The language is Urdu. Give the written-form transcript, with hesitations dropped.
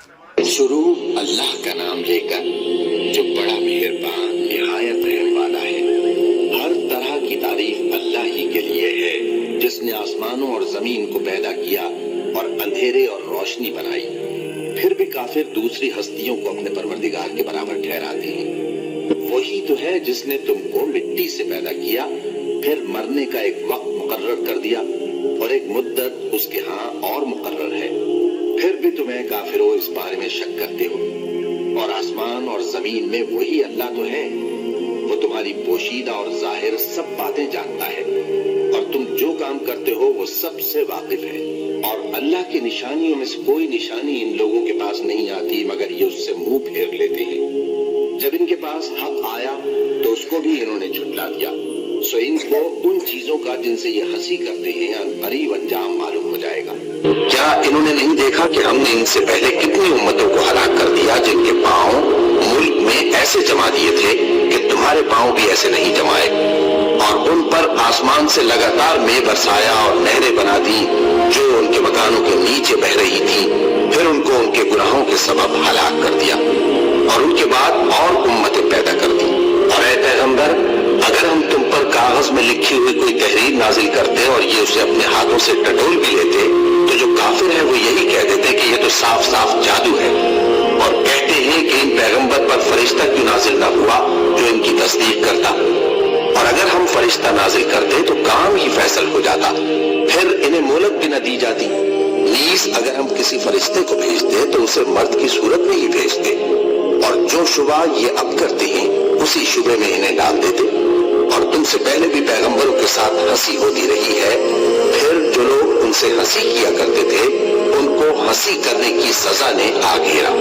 شروع اللہ کا نام لے کر جو بڑا مہربان نہایت رحم والا ہے۔ ہر طرح کی تعریف اللہ ہی کے لیے ہے جس نے آسمانوں اور زمین کو پیدا کیا اور اندھیرے اور روشنی بنائی۔ پھر بھی کافر دوسری ہستیوں کو اپنے پروردگار کے برابر ٹھہراتے ہیں۔ وہی تو ہے جس نے تم کو مٹی سے پیدا کیا، پھر مرنے کا ایک وقت مقرر کر دیا اور ایک مدت اس کے ہاں اور مقرر ہے۔ پھر بھی تمہیں کافروں اس بارے میں شک کرتے ہو۔ اور آسمان اور زمین میں وہی اللہ تو ہے، وہ تمہاری پوشیدہ اور ظاہر سب باتیں جانتا ہے، اور تم جو کام کرتے ہو وہ سب سے واقف ہے۔ اور اللہ کی نشانیوں میں سے کوئی نشانی ان لوگوں کے پاس نہیں آتی مگر یہ اس سے منہ پھیر لیتے ہیں۔ جب ان کے پاس حق آیا تو اس کو بھی انہوں نے جھٹلا دیا، سو ان کو ان چیزوں کا جن سے یہ ہنسی کرتے ہیں قریب انجام معلوم ہو جائے گا۔ کیا انہوں نے نہیں دیکھا کہ ہم نے ان سے پہلے کتنی امتوں کو ہلاک کر دیا جن کے پاؤں ملک میں ایسے جما دیے تھے کہ تمہارے پاؤں بھی ایسے نہیں جمائے، اور ان پر آسمان سے لگاتار مے برسایا اور نہریں بنا دی جو ان کے مکانوں کے نیچے بہ رہی تھی، پھر ان کو ان کے گناہوں کے سبب ہلاک کر دیا، اور ان کے بعد اور امتیں پیدا کر دی۔ اور اے پیغمبر، اگر ہم تم پر کاغذ میں لکھی ہوئی کوئی تحریر نازل کرتے اور یہ اسے اپنے ہاتھوں سے ٹٹول بھی لیتے تو جو کافر ہیں وہ یہی کہہ دیتے کہ یہ تو صاف صاف جادو ہے، اور کہتے ہیں کہ ان پیغمبر پر فرشتہ کیوں نازل نہ ہوا جو ان کی تصدیق کرتا، اور اگر ہم فرشتہ نازل کرتے تو کام ہی فیصل ہو جاتا، پھر انہیں مہلت بھی نہ دی جاتی۔ نیز اگر ہم کسی فرشتے کو بھیجتے تو اسے مرد کی صورت میں ہی بھیجتے، اور جو شبہ یہ اب کرتے ہیں اسی شبے میں انہیں ڈال دیتے، اور تم سے پہلے بھی پیغمبروں کے ساتھ ہنسی ہوتی رہی ہے، پھر جو لوگ ان سے ہنسی کیا کرتے تھے ان کو ہنسی کرنے کی سزا نے آ گھیرا۔